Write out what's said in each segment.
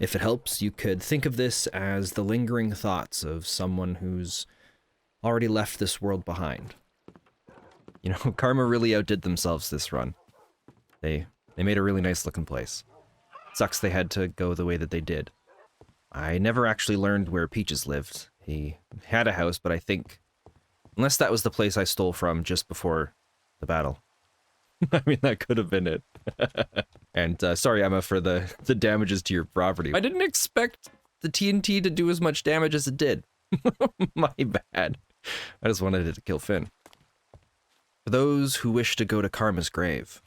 If it helps, you could think of this as the lingering thoughts of someone who's already left this world behind. You know, Karma really outdid themselves this run. They made a really nice looking place. Sucks they had to go the way that they did. I never actually learned where Peaches lived. He had a house, but I think... Unless that was the place I stole from just before the battle. I mean, that could have been it. And sorry, Emma, for the damages to your property. I didn't expect the TNT to do as much damage as it did. My bad. I just wanted it to kill Finn. For those who wish to go to Karma's grave.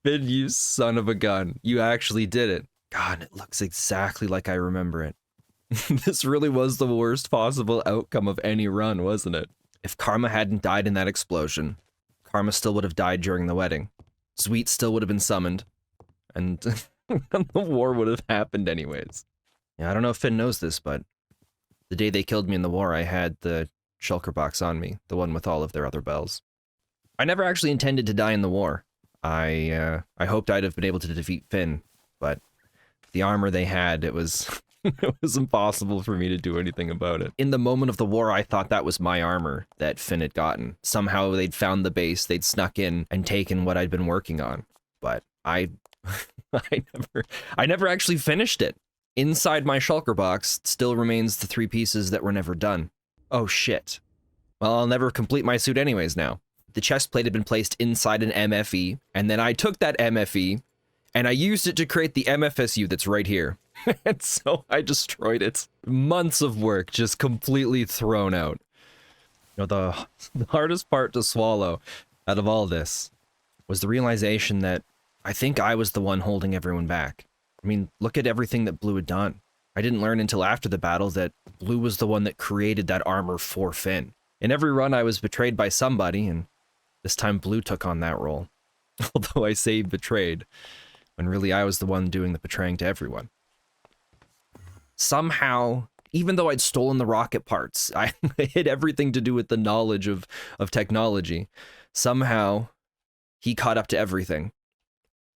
Finn, you son of a gun. You actually did it. God, it looks exactly like I remember it. This really was the worst possible outcome of any run, wasn't it? If Karma hadn't died in that explosion, Karma still would have died during the wedding. Sweet still would have been summoned. And the war would have happened anyways. Yeah, I don't know if Finn knows this, but the day they killed me in the war, I had the shulker box on me, the one with all of their other bells. I never actually intended to die in the war. I hoped I'd have been able to defeat Finn, but the armor they had, it was it was impossible for me to do anything about it. In the moment of the war, I thought that was my armor that Finn had gotten. Somehow they'd found the base, they'd snuck in and taken what I'd been working on. But I never actually finished it. Inside my shulker box still remains the 3 pieces that were never done. Oh shit. Well, I'll never complete my suit anyways now. The chest plate had been placed inside an MFE, and then I took that MFE, and I used it to create the MFSU that's right here. And so I destroyed it. Months of work just completely thrown out. You know, the hardest part to swallow out of all this was the realization that I think I was the one holding everyone back. I mean, look at everything that Blue had done. I didn't learn until after the battle that Blue was the one that created that armor for Finn. In every run, I was betrayed by somebody, and this time Blue took on that role. Although I say betrayed, when really I was the one doing the betraying to everyone. Somehow, even though I'd stolen the rocket parts, I had everything to do with the knowledge of technology. Somehow, he caught up to everything,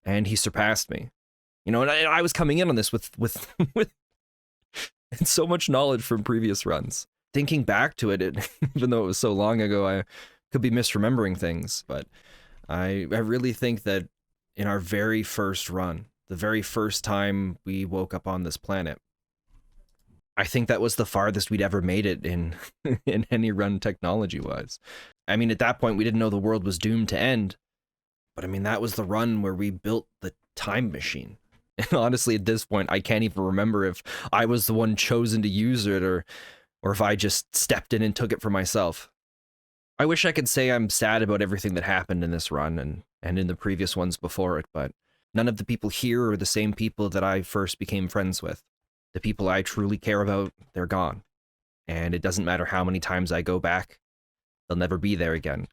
and he surpassed me. You know, and I was coming in on this with so much knowledge from previous runs. Thinking back to it, even though it was so long ago, I could be misremembering things, but I really think that in our very first run, the very first time we woke up on this planet, I think that was the farthest we'd ever made it in any run technology-wise. I mean, at that point, we didn't know the world was doomed to end, but I mean, that was the run where we built the time machine. And honestly, at this point, I can't even remember if I was the one chosen to use it or if I just stepped in and took it for myself. I wish I could say I'm sad about everything that happened in this run and in the previous ones before it, but none of the people here are the same people that I first became friends with. The people I truly care about, they're gone. And it doesn't matter how many times I go back, they'll never be there again.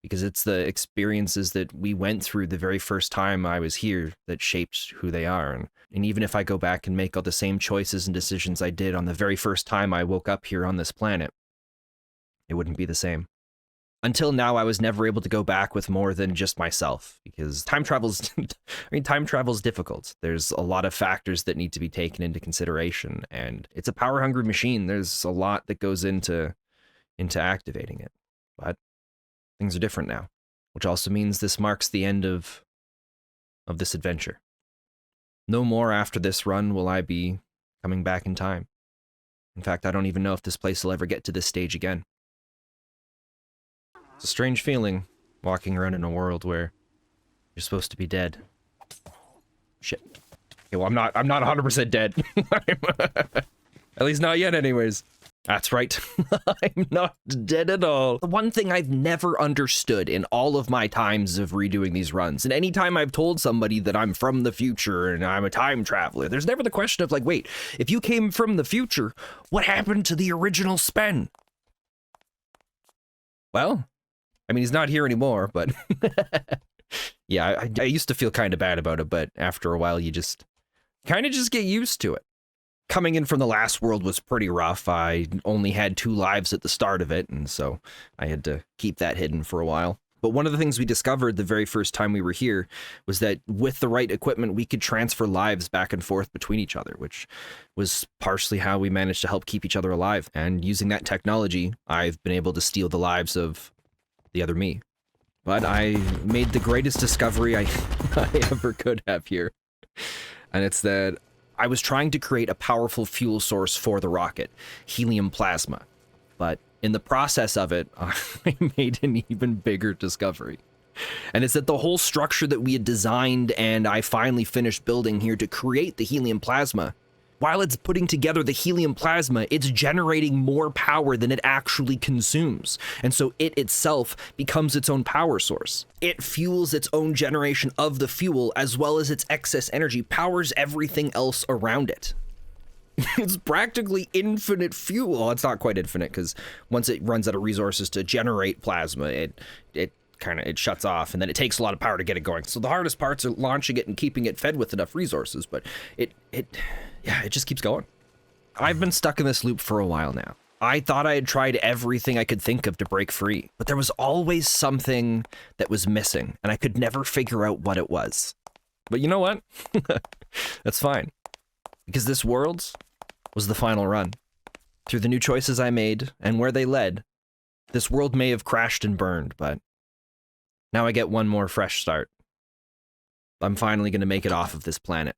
Because it's the experiences that we went through the very first time I was here that shaped who they are. And even if I go back and make all the same choices and decisions I did on the very first time I woke up here on this planet, it wouldn't be the same. Until now, I was never able to go back with more than just myself, because time travel's, time travel's difficult. There's a lot of factors that need to be taken into consideration, and it's a power-hungry machine. There's a lot that goes into activating it, but things are different now, which also means this marks the end of this adventure. No more after this run will I be coming back in time. In fact, I don't even know if this place will ever get to this stage again. It's a strange feeling, walking around in a world where you're supposed to be dead. Shit. Okay, well, I'm not 100% dead. At least not yet, anyways. That's right. I'm not dead at all. The one thing I've never understood in all of my times of redoing these runs, and any time I've told somebody that I'm from the future and I'm a time traveler, there's never the question of like, wait, if you came from the future, what happened to the original Spen? Well, I mean, he's not here anymore, but yeah, I used to feel kind of bad about it, but after a while, you just kind of just get used to it. Coming in from the last world was pretty rough. I only had 2 lives at the start of it, and so I had to keep that hidden for a while. But one of the things we discovered the very first time we were here was that with the right equipment, we could transfer lives back and forth between each other, which was partially how we managed to help keep each other alive. And using that technology, I've been able to steal the lives of the other me. But I made the greatest discovery I ever could have here. And it's that I was trying to create a powerful fuel source for the rocket, helium plasma. But in the process of it, I made an even bigger discovery. And it's that the whole structure that we had designed and I finally finished building here to create the helium plasma, while it's putting together the helium plasma, it's generating more power than it actually consumes. And so it itself becomes its own power source. It fuels its own generation of the fuel, as well as its excess energy powers everything else around it. It's practically infinite fuel. Well, it's not quite infinite, because once it runs out of resources to generate plasma, it shuts off, and then it takes a lot of power to get it going. So the hardest parts are launching it and keeping it fed with enough resources, but it just keeps going. I've been stuck in this loop for a while now. I thought I had tried everything I could think of to break free, but there was always something that was missing, and I could never figure out what it was. But you know what? That's fine. Because this world was the final run. Through the new choices I made, and where they led, this world may have crashed and burned, but now I get one more fresh start. I'm finally going to make it off of this planet.